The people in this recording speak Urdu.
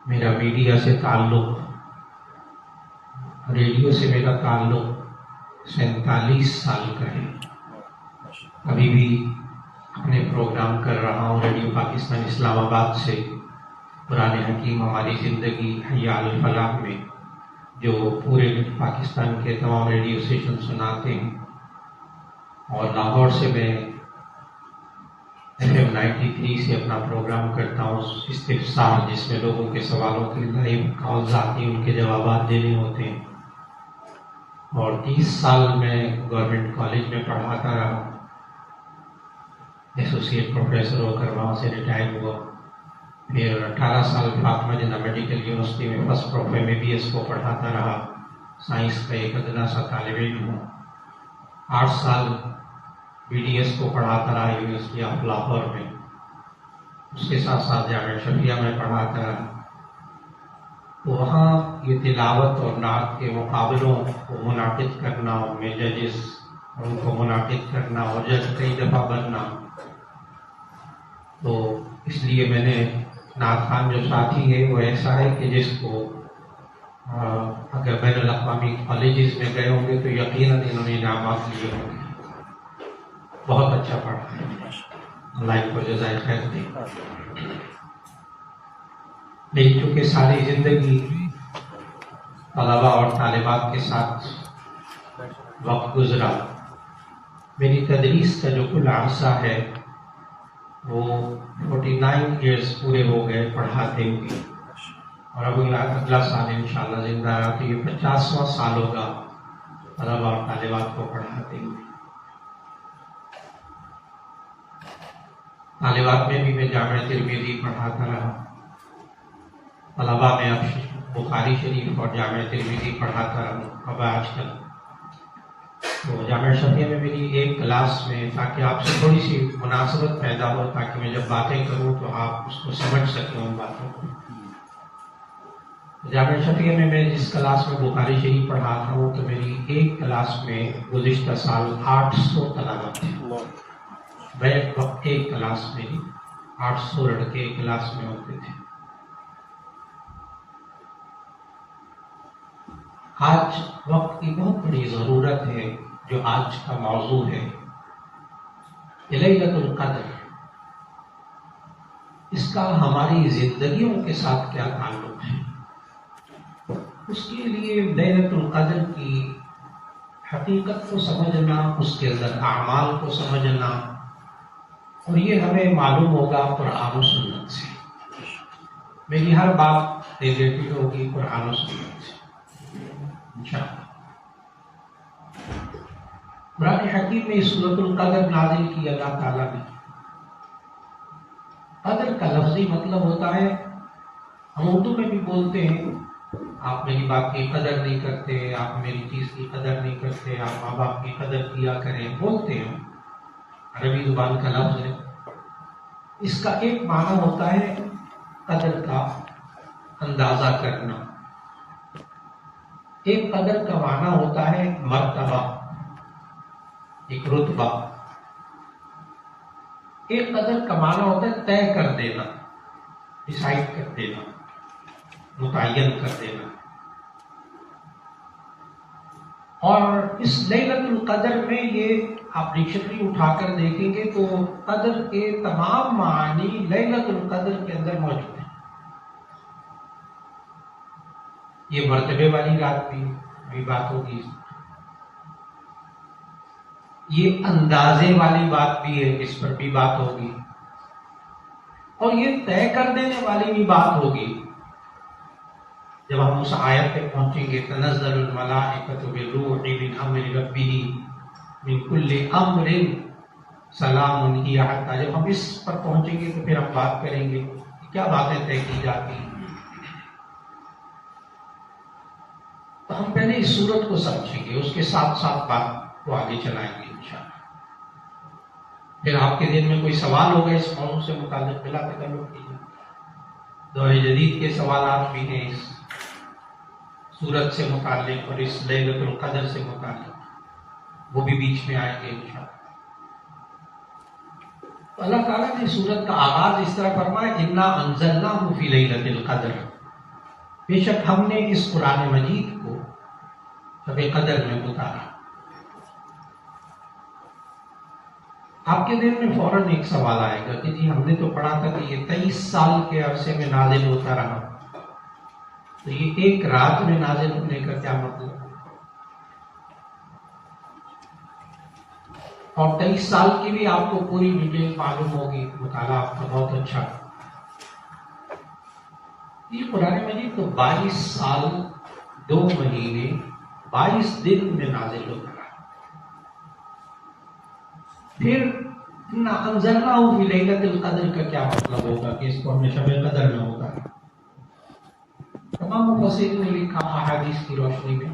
میرا میڈیا سے تعلق، ریڈیو سے میرا تعلق 47 سال کا ہے. ابھی بھی اپنے پروگرام کر رہا ہوں ریڈیو پاکستان اسلام آباد سے. قرآن حکیم ہماری زندگی حی علی الفلاح میں جو پورے پاکستان کے تمام ریڈیو اسٹیشن سناتے ہیں. اور لاہور سے میں FM 93 سے اپنا پروگرام کرتا ہوں استفسار، جس میں لوگوں کے سوالوں کے لائیو کالز آتی ہیں، ان کے جوابات دینے ہوتے ہیں. اور 30 سال میں گورنمنٹ کالج میں پڑھاتا رہا، ایسوسیٹ پروفیسر ہو کر وہاں سے ریٹائر ہوا. پھر 18 سال فاطمہ جناح میڈیکل یونیورسٹی میں فرسٹ پروف MBBS کو پڑھاتا رہا. سائنس کا ایک ادنا سا طالب علم ہوں. 8 سال BDS کو پڑھاتا رہا یونیورسٹی آف لاہور میں. اس کے ساتھ ساتھ جامعہ شفیہ میں پڑھاتا رہا. تو وہاں یہ تلاوت اور نعت کے مقابلوں کو منعقد کرنا، ان میں ججز ان کو منعقد کرنا اور جج کئی دفعہ بننا. تو اس لیے میں نے نعت خان جو ساتھی ہے وہ ایسا ہے کہ جس کو اگر بین الاقوامی کالجز میں گئے ہوں گے تو یقیناً انہوں نے انعامات لیے ہوں گے. بہت اچھا پڑھا ہے، اللہ ان کو جزائے خیر دے. لیکن چونکہ ساری زندگی طلباء اور طالبات کے ساتھ وقت گزرا، میری تدریس کا جو کل عرصہ ہے وہ 49 ایئرس پورے ہو گئے پڑھاتے ہوئے. اور اب اگلا سال انشاءاللہ زندہ رہا تو یہ 50واں سال ہوگا طلباء اور طالبات کو پڑھاتے ہوئے. طالبات میں بھی میں جامعہ ترمذی پڑھاتا رہا. طلباء میں اب بخاری شریف اور جامعہ ترمذی پڑھاتا رہا اب آج کل. تو جامعہ شفیہ میں میری ایک کلاس میں، تاکہ آپ سے تھوڑی سی مناسبت پیدا ہو، تاکہ میں جب باتیں کروں تو آپ اس کو سمجھ سکیں ان باتوں کو. جامعہ شفیہ میں جس کلاس میں بخاری شریف پڑھاتا ہوں تو میری ایک کلاس میں گزشتہ سال 800 طلباء تھے. بیک وقت ایک کلاس میں 800 لڑکے ایک کلاس میں ہوتے تھے. آج وقت کی بہت بڑی ضرورت ہے. جو آج کا موضوع ہے لیلۃ القدر، اس کا ہماری زندگیوں کے ساتھ کیا تعلق ہے؟ اس کے لیے لیلۃ القدر کی حقیقت کو سمجھنا، اس کے اندر اعمال کو سمجھنا، اور یہ ہمیں معلوم ہوگا قرآن و سنت سے. میری ہر بات ریلیٹڈ ہوگی قرآن و سنت سے انشاءاللہ. قرآن حکیم میں سورۃ القدر نازل کی اللہ تعالیٰ نے. قدر کا لفظی مطلب ہوتا ہے، ہم اردو میں بھی بولتے ہیں آپ میری بات کی قدر نہیں کرتے، آپ میری چیز کی قدر نہیں کرتے، آپ ماں باپ کی قدر کیا کریں، بولتے ہیں. عربی زبان کا لفظ ہے. اس کا ایک معنی ہوتا ہے قدر کا اندازہ کرنا. ایک قدر کا معنی ہوتا ہے مرتبہ، ایک رتبہ. ایک قدر کا معنی ہوتا ہے طے کر دینا، ڈیسائیڈ کر دینا، متعین کر دینا. اور اس لیلۃ القدر میں یہ آپ ڈکشنری اٹھا کر دیکھیں گے تو قدر کے تمام معانی لیلۃ القدر کے اندر موجود ہیں. یہ مرتبے والی رات بھی بات ہوگی، یہ اندازے والی بات بھی ہے، اس پر بھی بات ہوگی، اور یہ طے کر دینے والی بھی بات ہوگی. جب ہم اس آیت پہ پہنچیں گے تنزل الملائکۃ بالروح من امر ربہ من کل امر سلام ہی حتی، جب ہم اس پر پہنچیں گے تو پھر ہم بات کریں گے کہ کیا باتیں طے کی جاتی ہیں. تو ہم پہلے اس صورت کو سمجھیں گے، اس کے ساتھ ساتھ بات کو آگے چلائیں گے انشاءاللہ. پھر آپ کے ذہن میں کوئی سوال ہوگا اس موضوع سے متعلق بلا تکلف کیجیے. دور جدید کے سوالات بھی ہیں اس سورت سے متعلق اور اس لیلۃ القدر سے متعلق، وہ بھی بیچ میں آئیں گے انشاءاللہ. تو اللہ تعالیٰ نے سورت کا آغاز اس طرح فرمایا انا انزلناہ فی لیلۃ القدر. بے شک ہم نے اس قرآن مجید کو شب قدر میں اتارا. آپ کے دل میں فوراً ایک سوال آئے گا کہ جی ہم نے تو پڑھا تھا کہ یہ 23 سال کے عرصے میں نازل ہوتا رہا، تو یہ ایک رات میں نازل ہونے کا کیا مطلب؟ اور 23 سال کی بھی آپ کو پوری ڈیٹیل معلوم ہوگی، مطالعہ آپ کا بہت اچھا. یہ قرآن مجید تو 22 سال 2 مہینے 22 دن میں نازل ہوتا رہا. پھر اِنَّا أَنزَلْنَاهُ فِي لَيْلَةِ الْقَدْرِ کا کیا مطلب ہوگا کہ اس کو ہم نے شب قدر میں ہوتا ہے؟ تمام مفسرین نے لکھا احادیث کی روشنی میں